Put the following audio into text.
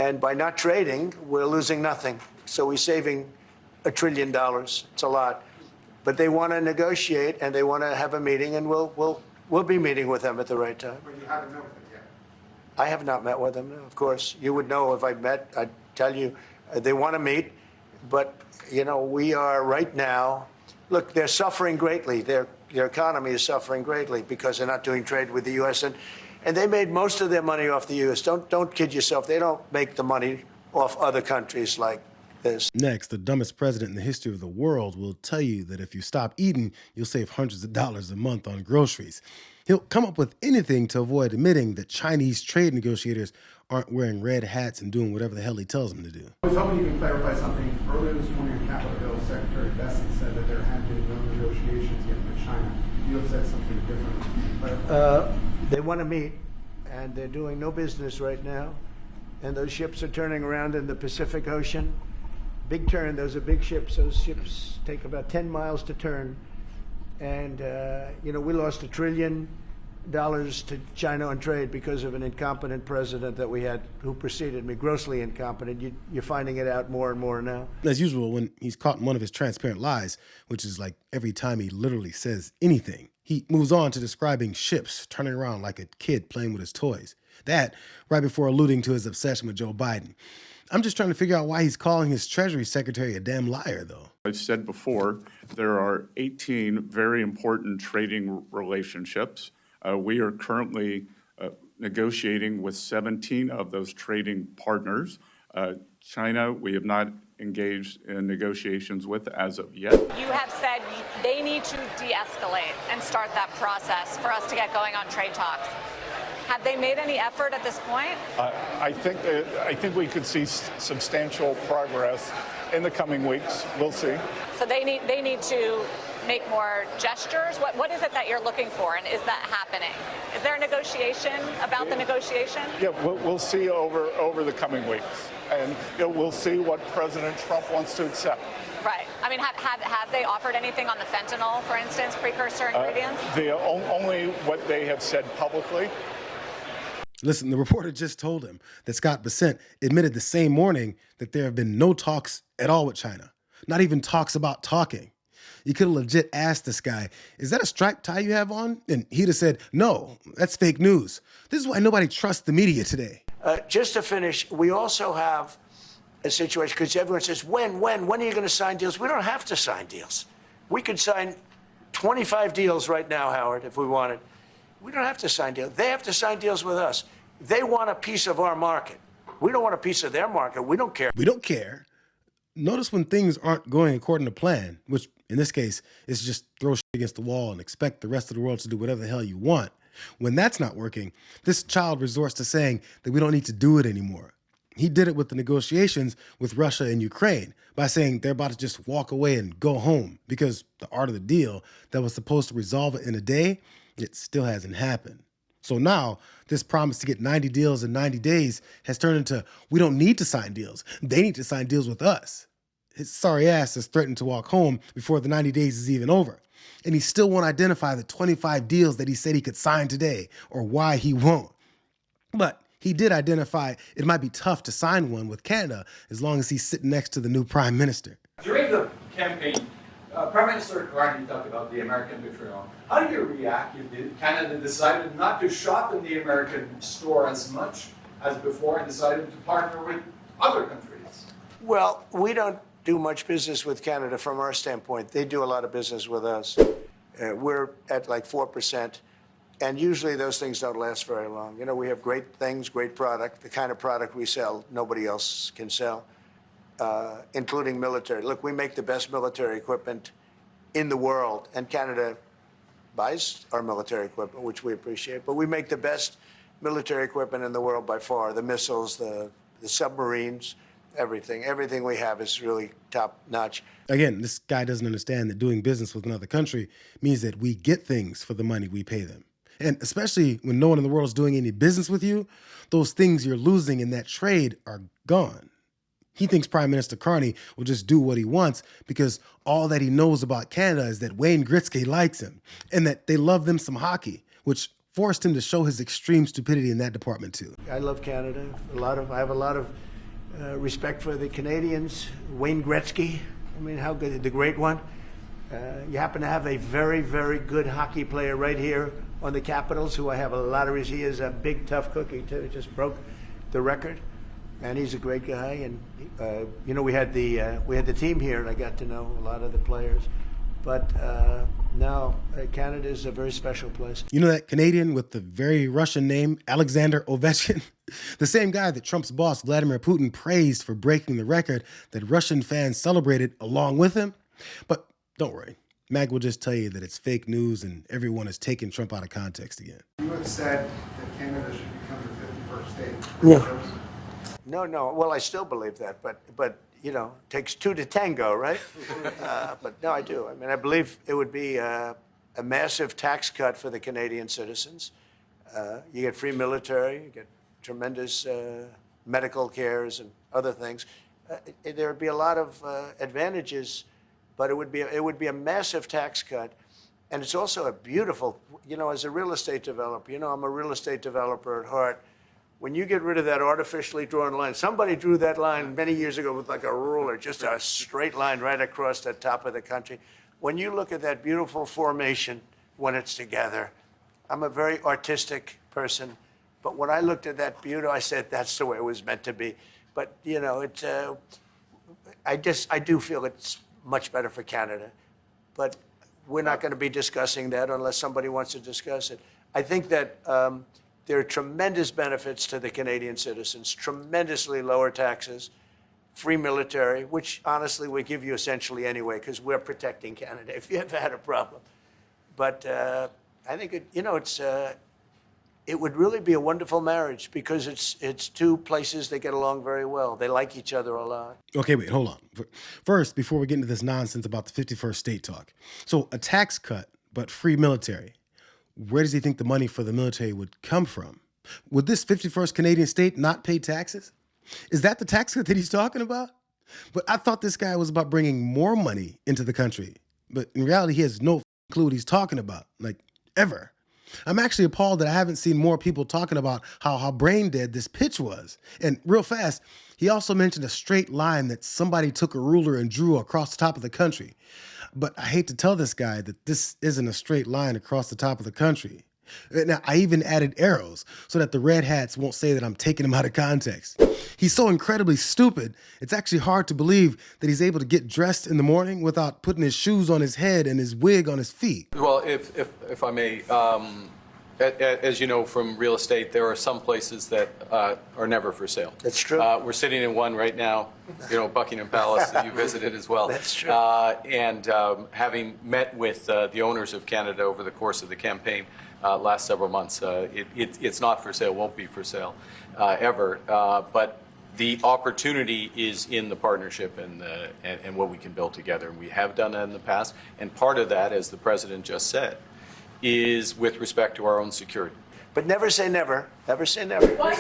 And by not trading, we're losing nothing. So we're saving $1 trillion. It's a lot. But they want to negotiate, and they want to have a meeting, and we'll be meeting with them at the right time. But you haven't met with them yet? I have not met with them, no, of course. You would know if I met. I'd tell you. They want to meet, but, you know, we are right now, look, they're suffering greatly. Their economy is suffering greatly because they're not doing trade with the U.S., and they made most of their money off the U.S. Don't kid yourself. They don't make the money off other countries like this. Next, the dumbest president in the history of the world will tell you that if you stop eating, you'll save hundreds of dollars a month on groceries. He'll come up with anything to avoid admitting that Chinese trade negotiators aren't wearing red hats and doing whatever the hell he tells them to do. I was hoping you can clarify something. Earlier this morning on Capitol Hill, Secretary Besson said that there had been no negotiations yet with China. You have said something different. They want to meet, and they're doing no business right now. And those ships are turning around in the Pacific Ocean. Big turn. Those are big ships. Those ships take about 10 miles to turn. And, you know, we lost $1 trillion to China on trade because of an incompetent president that we had who preceded me, grossly incompetent. You're finding it out more and more now. As usual, when he's caught in one of his transparent lies, which is like every time he literally says anything, he moves on to describing ships turning around like a kid playing with his toys. That right before alluding to his obsession with Joe Biden. I'm just trying to figure out why he's calling his Treasury Secretary a damn liar, though. I've said before, there are 18 very important trading relationships. We are currently negotiating with 17 of those trading partners. China, we have not engaged in negotiations with as of yet. You have said they need to de-escalate and start that process for us to get going on trade talks. Have they made any effort at this point? I think we could see substantial progress in the coming weeks. We'll see. So they need to make more gestures. What is it that you're looking for, and is that happening? Is there a negotiation about the negotiation? Yeah, we'll see over the coming weeks, and we'll see what President Trump wants to accept. Right. I mean, have they offered anything on the fentanyl, for instance, precursor ingredients? Only what they have said publicly. Listen, the reporter just told him that Scott Bessent admitted the same morning that there have been no talks at all with China, not even talks about talking. You could have legit asked this guy, is that a striped tie you have on? And he'd have said, no, that's fake news. This is why nobody trusts the media today. Just to finish, we also have a situation, because everyone says, when are you going to sign deals? We don't have to sign deals. We could sign 25 deals right now, Howard, if we wanted. We don't have to sign deals. They have to sign deals with us. They want a piece of our market. We don't want a piece of their market. We don't care. We don't care. Notice when things aren't going according to plan, which in this case is just throw shit against the wall and expect the rest of the world to do whatever the hell you want. When that's not working, this child resorts to saying that we don't need to do it anymore. He did it with the negotiations with Russia and Ukraine by saying they're about to just walk away and go home because the art of the deal that was supposed to resolve it in a day, it still hasn't happened. So now this promise to get 90 deals in 90 days has turned into, we don't need to sign deals. They need to sign deals with us. His sorry ass has threatened to walk home before the 90 days is even over. And he still won't identify the 25 deals that he said he could sign today or why he won't. But he did identify it might be tough to sign one with Canada as long as he's sitting next to the new prime minister. During the campaign, Prime Minister Carney talked about the American betrayal. How do you react if Canada decided not to shop in the American store as much as before and decided to partner with other countries? Well, we don't do much business with Canada from our standpoint. They do a lot of business with us. We're at like 4%. And usually those things don't last very long. You know, we have great things, great product. The kind of product we sell, nobody else can sell, including military. Look, we make the best military equipment in the world, and Canada buys our military equipment, which we appreciate. But we make the best military equipment in the world by far. The missiles, the submarines, everything. Everything we have is really top notch. Again, this guy doesn't understand that doing business with another country means that we get things for the money we pay them. And especially when no one in the world is doing any business with you, those things you're losing in that trade are gone. He thinks Prime Minister Carney will just do what he wants because all that he knows about Canada is that Wayne Gretzky likes him and that they love them some hockey, which forced him to show his extreme stupidity in that department too. I love Canada. I have a lot of respect for the Canadians. Wayne Gretzky, I mean, how good, the great one. You happen to have a very, very good hockey player right here on the Capitals, who I have a lot of. He is a big, tough cookie too. Just broke the record, and he's a great guy. And you know, we had the team here, and I got to know a lot of the players. But no, Canada is a very special place. You know that Canadian with the very Russian name, Alexander Ovechkin? The same guy that Trump's boss, Vladimir Putin, praised for breaking the record that Russian fans celebrated along with him. But don't worry, Mag will just tell you that it's fake news and everyone is taking Trump out of context again. You had said that Canada should become the 51st state. Yeah. No. Well, I still believe that, but you know, it takes two to tango, right? But no, I do. I mean, I believe it would be a massive tax cut for the Canadian citizens. You get free military, you get tremendous medical cares and other things. There would be a lot of advantages, but it would be a massive tax cut. And it's also a beautiful, you know, as a real estate developer, you know, I'm a real estate developer at heart. When you get rid of that artificially drawn line, somebody drew that line many years ago with like a ruler, just a straight line right across the top of the country. When you look at that beautiful formation when it's together, I'm a very artistic person, but when I looked at that beauty, I said that's the way it was meant to be. But you know, I do feel it's much better for Canada, but we're not going to be discussing that unless somebody wants to discuss it. I think that there are tremendous benefits to the Canadian citizens, tremendously lower taxes, free military, which honestly we give you essentially anyway because we're protecting Canada if you ever had a problem. But I think it would really be a wonderful marriage because it's two places that get along very well. They like each other a lot. Okay, wait, hold on. First, before we get into this nonsense about the 51st state talk. So a tax cut, but free military. Where does he think the money for the military would come from? Would this 51st Canadian state not pay taxes? Is that the tax cut that he's talking about? But I thought this guy was about bringing more money into the country. But in reality, he has no clue what he's talking about, like ever. I'm actually appalled that I haven't seen more people talking about how brain dead this pitch was. And real fast, he also mentioned a straight line that somebody took a ruler and drew across the top of the country. But I hate to tell this guy that this isn't a straight line across the top of the country. Now, I even added arrows so that the red hats won't say that I'm taking him out of context. He's so incredibly stupid, it's actually hard to believe that he's able to get dressed in the morning without putting his shoes on his head and his wig on his feet. Well, if I may, as you know from real estate, there are some places that are never for sale. That's true. We're sitting in one right now, you know, Buckingham Palace that you visited as well. That's true. And having met with the owners of Canada over the course of the campaign last several months, it's not for sale, won't be for sale ever. But the opportunity is in the partnership and what we can build together. And we have done that in the past. And part of that, as the president just said, is with respect to our own security. But never say never. Never say never. Why?